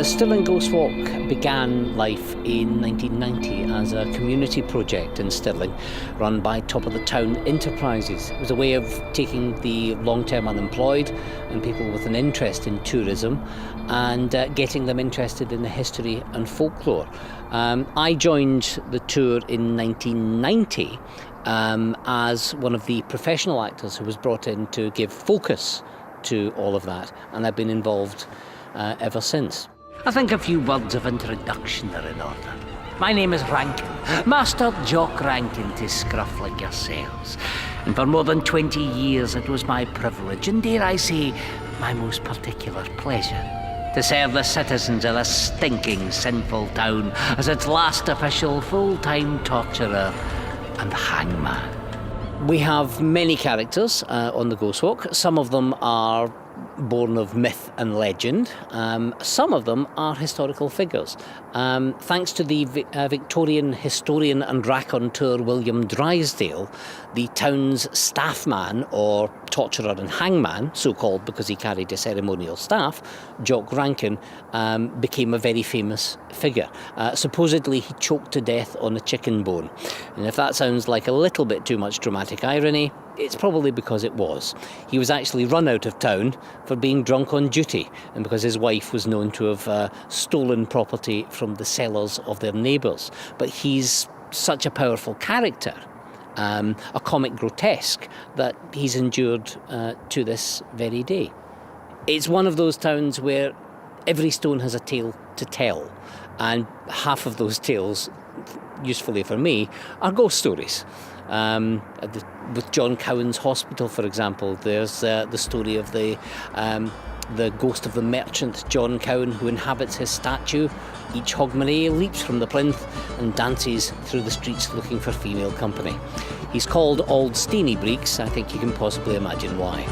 The Stirling GhostWalk began life in 1990 as a community project in Stirling run by Top of the Town Enterprises. It was a way of taking the long-term unemployed and people with an interest in tourism and getting them interested in the history and folklore. I joined the tour in 1990 as one of the professional actors who was brought in to give focus to all of that, and I've been involved ever since. I think a few words of introduction are in order. My name is Rankin, Master Jock Rankin to scruff like yourselves. And for more than 20 years it was my privilege, and dare I say, my most particular pleasure, to serve the citizens of this stinking, sinful town as its last official full-time torturer and hangman. We have many characters on the GhostWalk. Some of them are born of myth and legend. Some of them are historical figures. Thanks to the Victorian historian and raconteur William Drysdale, the town's staff man, or torturer and hangman, so called because he carried a ceremonial staff, Jock Rankin, became a very famous figure. Supposedly he choked to death on a chicken bone. And if that sounds like a little bit too much dramatic irony, it's probably because it was. He was actually run out of town for being drunk on duty, and because his wife was known to have stolen property from the cellars of their neighbours. But he's such a powerful character, a comic grotesque, that he's endured to this very day. It's one of those towns where every stone has a tale to tell, and half of those tales, usefully for me, are ghost stories. With John Cowan's Hospital, for example, there's the story of the ghost of the merchant John Cowan, who inhabits his statue. Each Hogmanay leaps from the plinth and dances through the streets looking for female company. He's called Auld Steenie Breeks. I think you can possibly imagine why.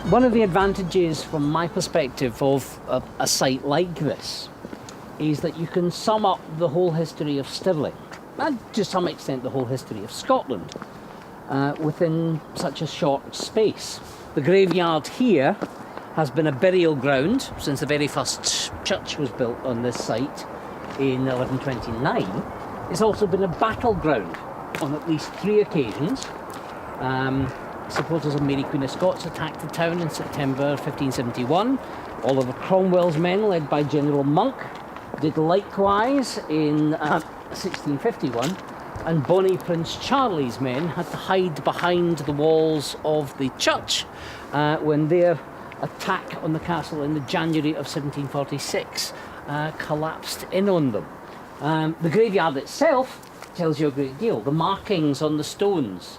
One of the advantages from my perspective of a site like this is that you can sum up the whole history of Stirling, and to some extent the whole history of Scotland, within such a short space. The graveyard here has been a burial ground since the very first church was built on this site in 1129. It's also been a battleground on at least 3 occasions. Supporters of Mary Queen of Scots attacked the town in September 1571. Oliver Cromwell's men, led by General Monk, did likewise in 1651, and Bonnie Prince Charlie's men had to hide behind the walls of the church when their attack on the castle in the January of 1746 collapsed in on them. The graveyard itself tells you a great deal. The markings on the stones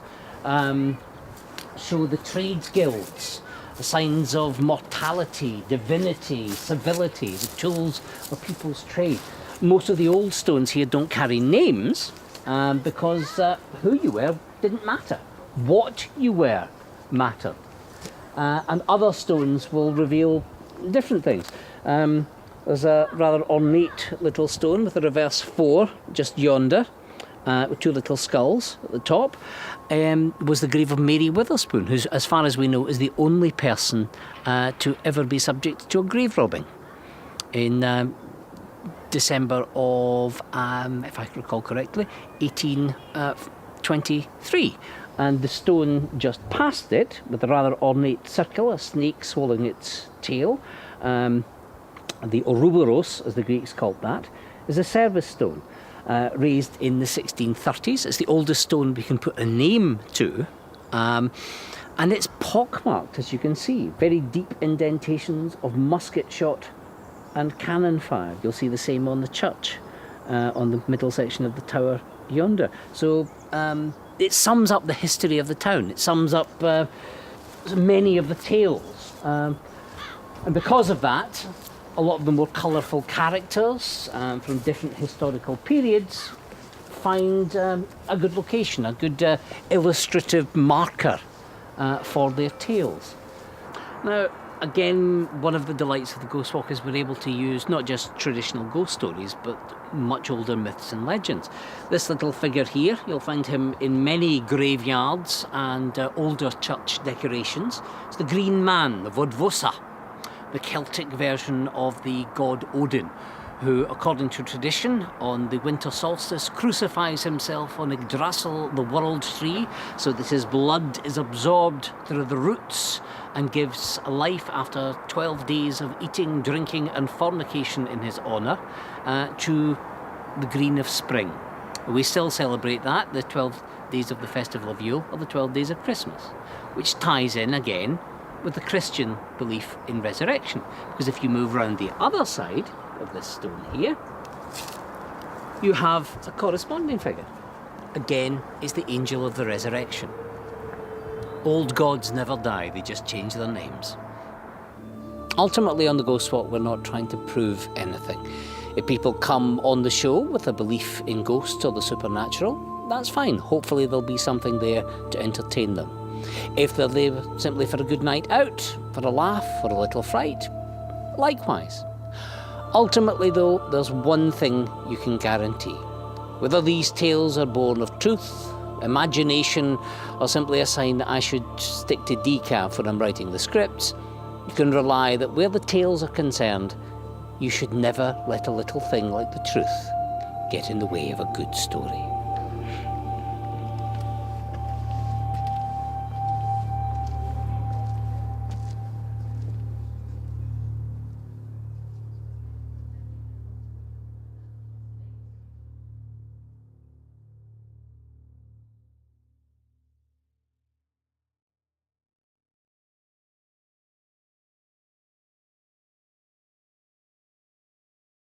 show the trades guilds, the signs of mortality, divinity, civility, the tools of people's trade. Most of the old stones here don't carry names because who you were didn't matter. What you were mattered. And other stones will reveal different things. There's a rather ornate little stone with a reverse 4 just yonder, with 2 little skulls at the top. Was the grave of Mary Witherspoon, who, as far as we know, is the only person to ever be subject to a grave robbing in December of, if I recall correctly, 1823. And the stone just past it, with a rather ornate circle, a snake swallowing its tail, the Ouroboros, as the Greeks called that, is a service stone. Raised in the 1630s. It's the oldest stone we can put a name to, and it's pockmarked, as you can see. Very deep indentations of musket shot and cannon fire. You'll see the same on the church, on the middle section of the tower yonder. So it sums up the history of the town. It sums up many of the tales, and because of that, a lot of them were colourful characters from different historical periods find a good location, a good illustrative marker for their tales. Now, Again, one of the delights of the Ghost Walk is we're able to use not just traditional ghost stories, but much older myths and legends. This little figure here, you'll find him in many graveyards and older church decorations. It's the Green Man, the Vodvosa, the Celtic version of the god Odin, who, according to tradition, on the winter solstice crucifies himself on Yggdrasil, the world tree, so that his blood is absorbed through the roots and gives life after 12 days of eating, drinking and fornication in his honour to the green of spring. We still celebrate that, the 12 days of the Festival of Yule, or the 12 days of Christmas, which ties in again with the Christian belief in resurrection. Because if you move round the other side of this stone here, you have a corresponding figure. Again, it's the angel of the resurrection. Old gods never die, they just change their names. Ultimately on the Ghost Walk, we're not trying to prove anything. If people come on the show with a belief in ghosts or the supernatural, that's fine. Hopefully there'll be something there to entertain them. If they're there simply for a good night out, for a laugh, for a little fright, likewise. Ultimately though, there's one thing you can guarantee. Whether these tales are born of truth, imagination, or simply a sign that I should stick to decaf when I'm writing the scripts, you can rely that where the tales are concerned, you should never let a little thing like the truth get in the way of a good story.